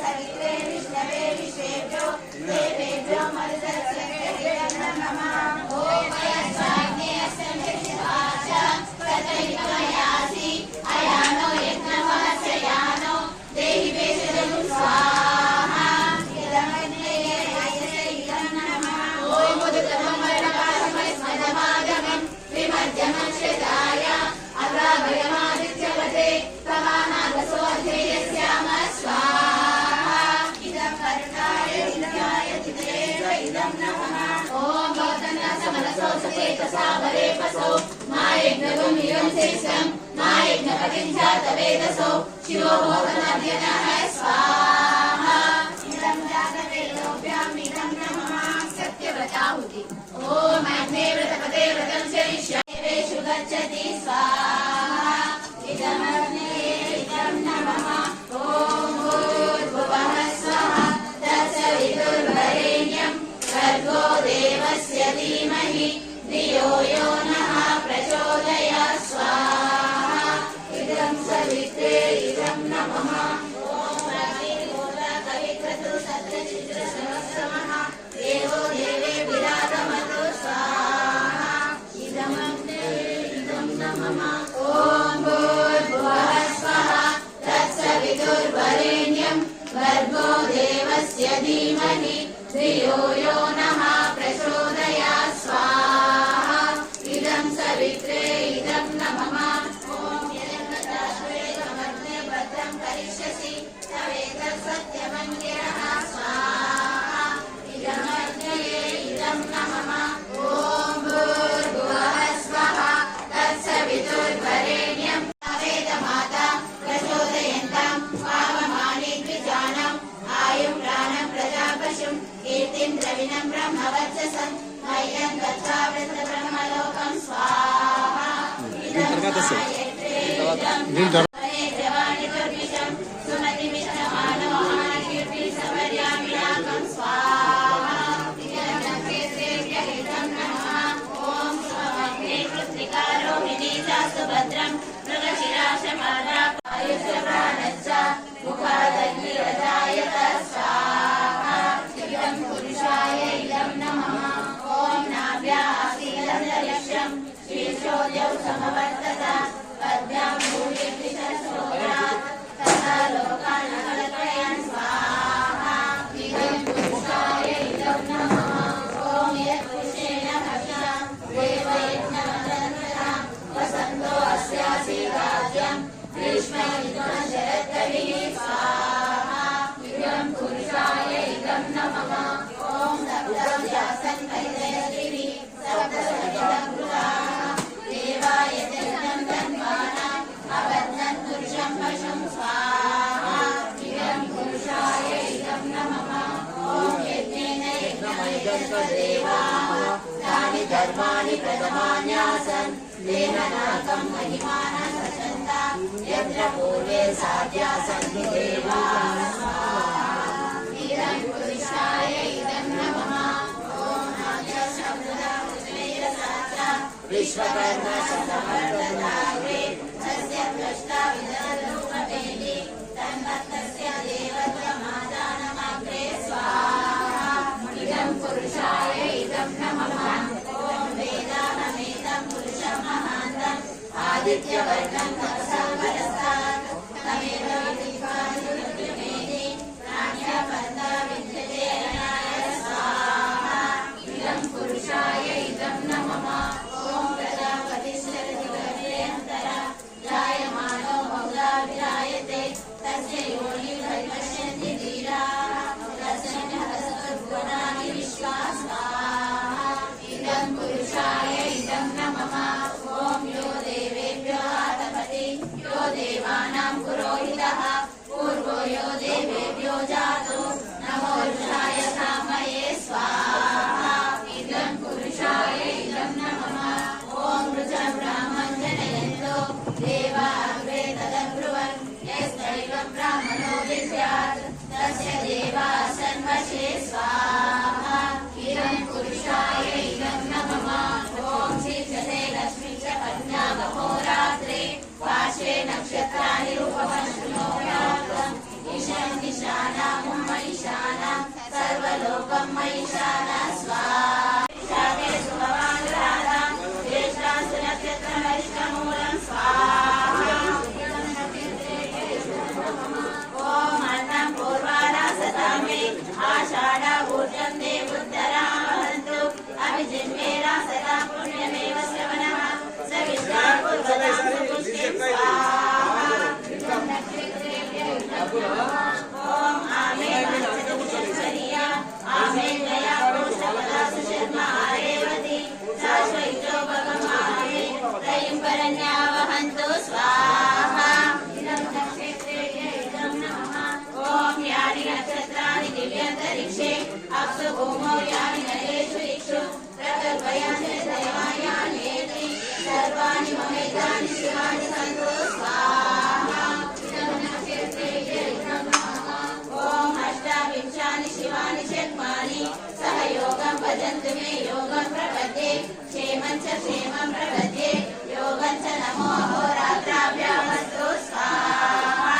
सवित्रे विष्णवे विश्वेभ्यो देवेभ्यो मरुतस्य नमः। ओम यज्ञस्य विश्वाच तथैवयासि अयानो यज्ञवासयानो देहि वेशदं स्वाहा। इदमग्ने यजसे इदं नमः। ओम उदकमं वर्णपाशमं स्मदमागमं विमध्यमं श्रिताय अग्राभयमादित्यवते समानागसो अध्ययस्याम स्वाहा। इदं कर्ताय विद्याय चित्रेण इदं नमः। ओम भवतन्नसमनसो सचेतसावरे पसो मायज्ञगं इदं शेषं मायज्ञपतिं जातवेदसो शिवो भवतनद्यनः स्वाहा। इदं जातवेदोभ्याम् इदं नमः। सत्यव्रताहुति। ओम अग्ने व्रतपते व्रतं चरिष्यामि गच्छति स्वाहा। इदमग्ने इदं नमः। ओम भूर्भुवः स्वः तत्सवितुर्वरेण्यं भर्गो देवस्य धीमहि धियो यो नः प्रचोदयात् स्वाहा। इदं सवित्रे इदं नमः। ओम अग्निहोत्रकविक्रतु सत्रचित्रसमः देवो देवे विराजमतु स्वाहा। इदमग्ने इदं नमः। ओम भूर्भुवः स्वः तत्सवितुर्वरेण्यं भर्गो देवस्य धीमहि धियो यो नः प्रचोदयात् स्वाहा। इदं सवित्रे इदं नमः। ओम यज्ञदाश्वेदमग्ने भद्रं करिष्यसि तवेतत् सत्यमङ्गिरः स्वाहा। इदमग्ने इदं नमः। ओम भूर्भुवः स्वः तत्सवितुर्वरेण्यं वेदमाता प्रचोदयन्तां पावमानि द्विजानाम् आयुं प्राणं प्रजापशुं कीर्तिं द्रविणं ब्रह्मवर्चसं मह्यं दत्त्वा वृत्रब्रह्मलोकं स्वाहा। इदं गायत्रे इदं जवानि दुर्विषं सुमतिमिष्टमानो कीर्तिसवर्यामिनाकं स्वाहा। इदं नक्षत्रेभ्यः इदं नमः। ओम स्वमग्ने कृत्तिकारोहिणी चास्तु भद्रं मृगशिराशमाला आयुष्य प्राणश्च मुखादग्निरजायत स्वाहा। इदं पुरुषाय इदं नमः। ओम नाभ्यासीदन्तरिक्षं शीर्षोद्यौ समवर्तत पद्भ्यां भूरिर्दिशश्रोत्रात् तथा लोकान् कल्पयन् स्वाहा। इदं पुरुषाय इदं नमः। ओम यत्पुरुषेण हविषा देवयज्ञमदन्तरा वसन्तो अस्यासि राज्यं ग्रीष्म इदं शरद्कविः स्वाहा। इदं पुरुषाय इदं नमः। ओम सप्तं व्यासन् परिजयगिरिः सप्तसमितं पुराः देवाय यज्ञं धन्वानाम् अबध्नन् पुरुषं पशुं स्वाहा। इदं पुरुषाय इदं नमः। ओम यज्ञेन यज्ञमयजन्त देवाः तानि धर्माणि प्रथमान्यासन् तेन नाकं महिमानः सचन्ता यत्र पूर्वे साध्या सन्ति देवाः स्वाहा। इदं पुरुषाय इदं नमः। ओम नागशब्ददा उच्चैरसाचा विश्वकर्मा शतमर्दधाग्रे तस्य द्रष्टा विदधरूपमेदि तन्मत्तस्य देवत्वमादानमग्रे स्वाहा। इदं पुरुषाय इदं नमः। ओम वेदानमेतं पुरुषं महान्तम् आदित्यवर्णं तपसा परस्तात् तमेव विद्वानुरुद्रमेदि नान्यपन्था विद्यते अनाय स्वाहा। इदं पुरुषाय इदं नमः। ओम प्रजापतिश्चरति अंतरिक्षे अप्सु भूमौ यानि नरेषु दिक्षु प्रकल्पयानि दैवायान्येति सर्वाणि ममेतानि शिवानि सन्तु स्वाहा। ॐ अष्टाविंशानि शिवानि षट्मानि सह योगं भजन्तु मे योगं प्रपद्ये क्षेमं च क्षेमं प्रपद्ये योगं च नमो अहोरात्राभ्यामस्तु स्वाहा।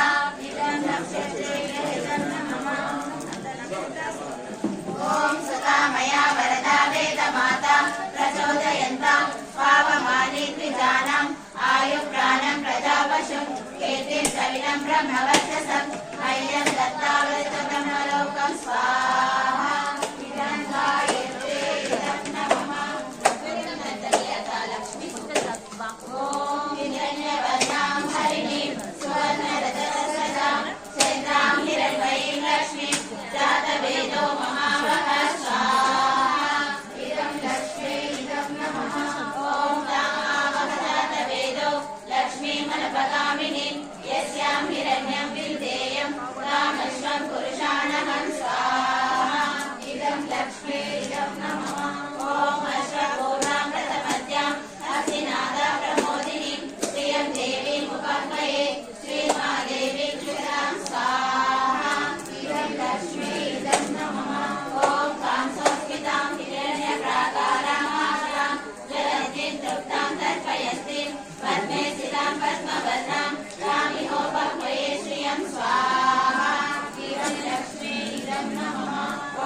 ॐ सदा मया वरदा वेदमाता प्रचोदयन्तां पावमानि द्विजानाम् आयुप्राणं प्रजापशुं कीर्तिं सविनं ब्रह्मवर्चसं मह्यं दत्तावृत ब्रह्मलोकं स्वाहा। इदं गायत्रे इदं नमः ॐ हिरण्यवर्णां हरिणीं सुवर्णरजतसदां चन्द्रां हिरण्मयीं लक्ष्मीं जातवेदो ममावह स्वाहा। इदं लक्ष्मी इदं नमः ॐ तामावह जातवेदो लक्ष्मीमनपगामिनीं यस्यां हिरण्यं विन्देयं तामश्वं पुरुषाणहं स्वाहा। इदं लक्ष्मी इदं नमः ॐ अश्वपूर्णां रथमद्यां हस्तिनादा प्रमोदिनीं श्रियं देवीं उपाह्वये श्रीमादेवीं क्षुरां स्वाहा। इदं लक्ष्मी इदं नमः ॐ कांसोस्मितां हिरण्यप्राकारामाशां ज्वलन्तीं तृप्तां तर्पयन्तीं पद्मे स्थितां पद्मवर्णां तामिहोपह्वये श्रियं स्वाहा। इदं लक्ष्मी इदं नमः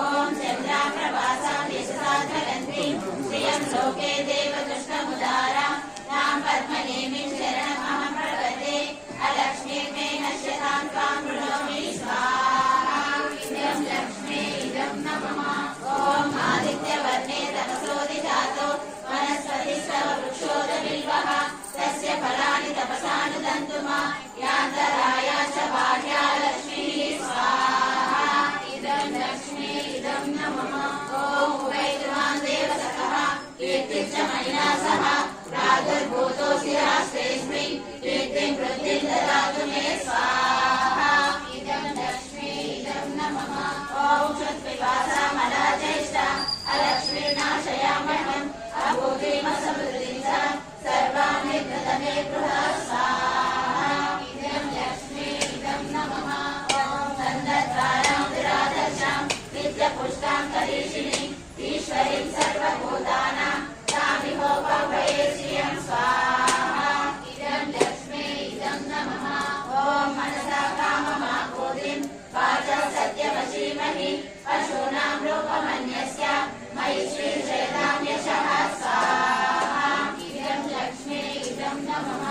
ॐ चन्द्राप्रभासां यशसा ज्वलन्तीं श्रियं लोके देवदुष्टमुदारां तां पद्मनेमिं शरणमहं प्रपद्ये अलक्ष्मीं मे नश्यतां त्वां प्रणौमि स्वाहा। इदं लक्ष्मी इदं नमः ॐ आदित्यवर्णे तपसोदिजातो वनस्पतिस्तव वृक्षोदबिल्वः तस्य फलानि तपसानुदन्तु मा यान्तराया च बाह्या लक्ष्मीः स्वाहा। इदं लक्ष्मी इदं नमः ॐ उभयतु मां देवसखः कीर्तिं च मयिना सह प्रादुर्भूतोऽसि राष्ट्रेऽस्मिन् कीर्तिं वृद्धिं ददातु मे स्वाहा। इदं लक्ष्मी इदं नमः ॐ क्षुत्पिपासा मलाज्येष्ठा अलक्ष्मीर्नाशयाम्यहम् अभूतिमसमृद्धिं च सर्वां निर्धतमे गृहा स्वाहा। इदं लक्ष्मी इदं नमः ॐ गन्धद्वारां दुरादर्शां नित्यपुष्टां करीषिणीं ईश्वरीं सर्वभूतानां तामिहोपह्वये श्रियं स्वाहा। इदं लक्ष्मी इदं नमः ॐ मनसा काममापूर्तिं वाचा सत्यवशीमहि पशूनां रूपमन्यस्य मयि श्रीजयतां यशः स्वाहा। इदं लक्ष्मी इदं नमः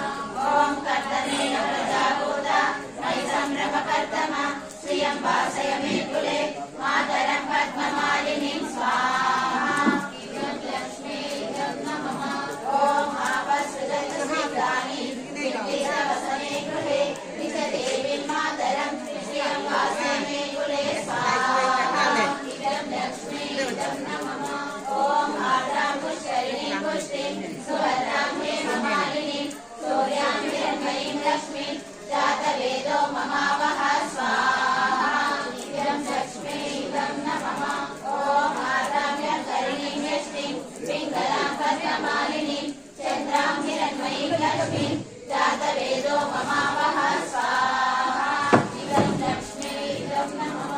ॐ कर्तमेन प्रजाभूता मयि संरभपर्तमा श्रियं वासय मे कुले मातरं पद्ममालिनीं स्वाहा। इदं लक्ष्मी इदं नमः ॐ आपसृजतु स्निग्धानि विद्युतवसने गृहे निजदेवीं मातरं श्रियं वासय मे कुले स्वाहा। इदं लक्ष्मी इदं नमः ॐ आर्द्रां पुष्करिणीं पुष्टिं सुभद्रां हेममालिनीं सूर्यां हिरण्मयीं लक्ष्मीं जातवेदो ममावह स्वाहा। इदं लक्ष्मी इदं नमः ॐ आर्द्रां यत्करिणीं यष्टिं पिङ्गलां पद्ममालिनीं चन्द्रां हिरण्मयीं लक्ष्मीं जातवेदो ममावह स्वाहा। इदं लक्ष्मी इदं नमः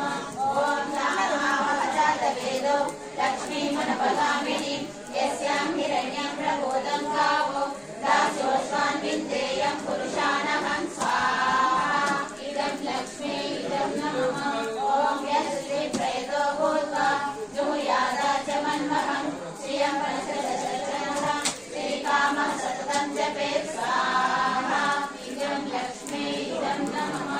ॐ तामावह जातवेदो लक्ष्मीमनपगामिनीं यस्यां हिरण्यं प्रबोधं गावो दास्योऽश्वान् विन्देयं पुरुषाणहं स्वाहा। इदं लक्ष्मी इदं नमः ॐ यस्ते प्रयतो भूत्वा जुहुयादा च मन्महं श्रियं पञ्चदशचन्द्रः श्रीकामः सततं जपेत् स्वाहा। इदं लक्ष्मी इदं नमः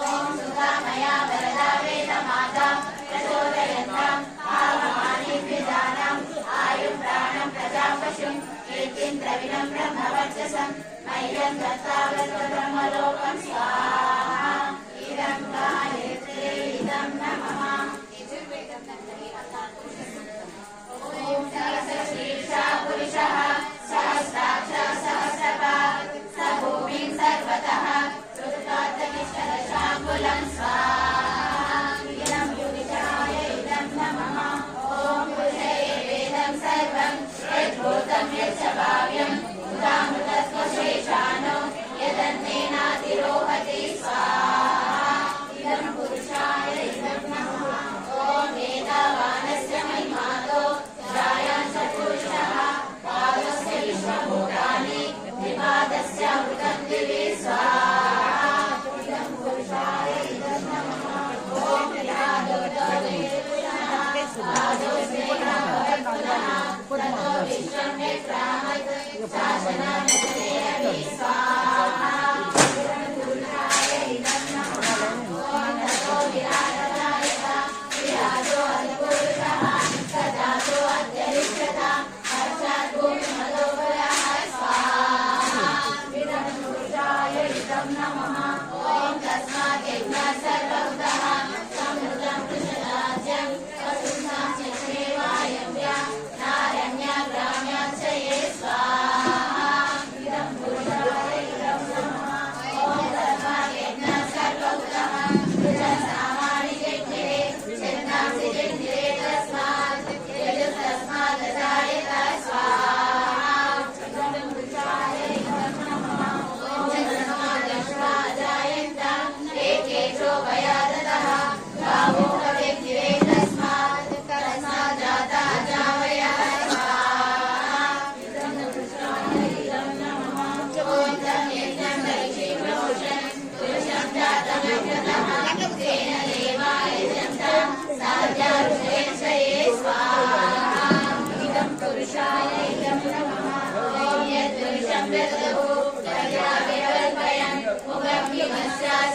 ॐ सुधा मया वरदा वेदमाता प्रचोदयन्तां पावमानि द्विजानाम् आयुप्राणं प्रजापशुं कीर्तिं द्रविणं ब्रह्मवर्चसं मह्यं दत्तावृत ब्रह्मलोकं स्वाहा। इदं गायत्रे इदं नमः शीर्षा पुरुषः सहस्राक्ष सहस्रपात् स भूमिं सर्वतः रुद्रात्तनिष्ठदशाङ्गुलं स्वाहा।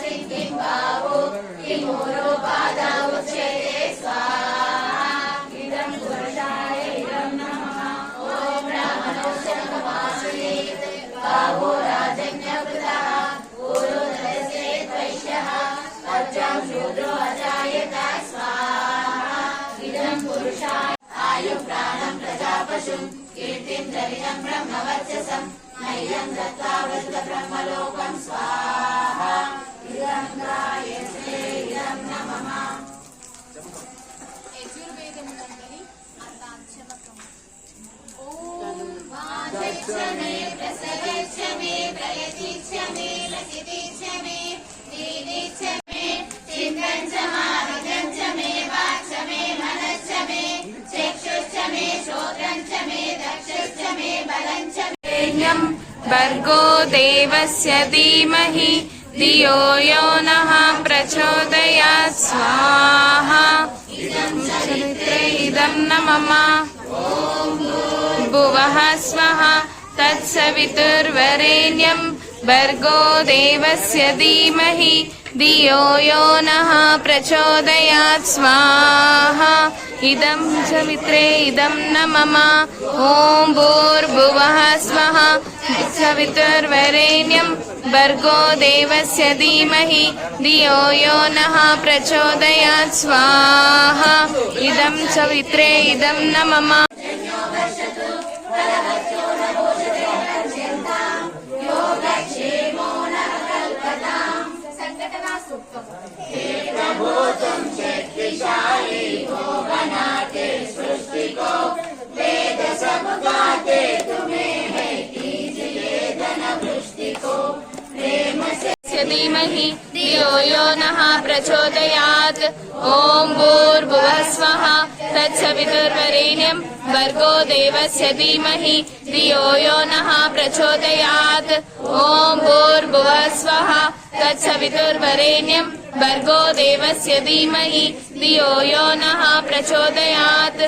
सिद्धिं बाहो किमूरोपादा उच्यते स्वाहा इदं पुरुषाय इदं नमः ॐ ब्राह्मणोऽशकमासीत् बाहो राजज्ञकृतः पूर्वोदयसे वैश्यः अर्चां शूद्रो अजायत स्वाहा इदं पुरुषाय आयुप्राणं प्रजापशुं कीर्तिं द्रविणं ब्रह्मवर्चसं नैलं दत्त्वा वृद्धब्रह्मलोकं स्वाहा इदं गायत्रे इदं नमः యజుర్వేదమునందలి అర్థాక్షరకము. वाञ्छिच्छ मे प्रसविच्छ मे प्रयतिच्छ मे लसितिच्छ मे दीदिच्छ मे चिन्तञ्च माविजञ्च मे वाक्च मे मनश्च मे चक्षुश्च मे श्रोत्रञ्च मे दक्षुश्च मे बलञ्च मे भर्गो देवस्य धीमहि धियो यो नः प्रचोदयात् स्वाहा चरित्रे इदं न मम भुवः स्वः तत्सवितुर्वरेण्यं भर्गो देवस्य धीमहि धियो यो नः प्रचोदयात् स्वाहा इदं सवित्रे इदं न मम ॐ भूर्भुवः स्वः सवितुर्वरेण्यं भर्गो देवस्य धीमहि धियो यो नः प्रचोदयात् स्वाहा इदं सवित्रे इदं न मम योगक्षेमो न कल्पतां సంఘటనా సూక్తం. भूतं शक्तिशाली भोगनाथे सृष्टिको वेद समुदाते तुम्हें है कीजिए धन वृष्टिको प्रेम से धीमहि धियो यो नः प्रचोदयात् ॐ भूर्भुवः स्वः तत्सवितुर्वरेण्यं भर्गो देवस्य धीमहि धियो यो नः प्रचोदयात् ॐ भूर्भुवः स्वः तत्सवितुर्वरेण्यं भर्गो देवस्य धीमहि धियो यो नः प्रचोदयात्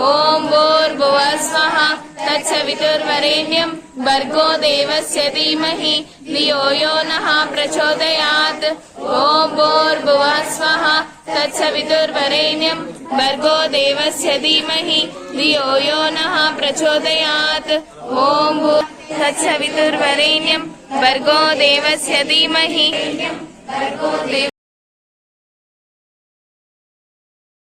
ॐ भूर्भुवः स्वः तत्सवितुर्वरेण्यं भर्गो देवस्य धीमहि धियो यो नः प्रचोदयात् ॐ भूर्भुवः स्वः तत्सवितुर्वरेण्यं भर्गो देवस्य धीमहि धियो यो नः प्रचोदयात् ॐ तत्सवितुर्वरेण्यं भर्गो देवस्य धीमहि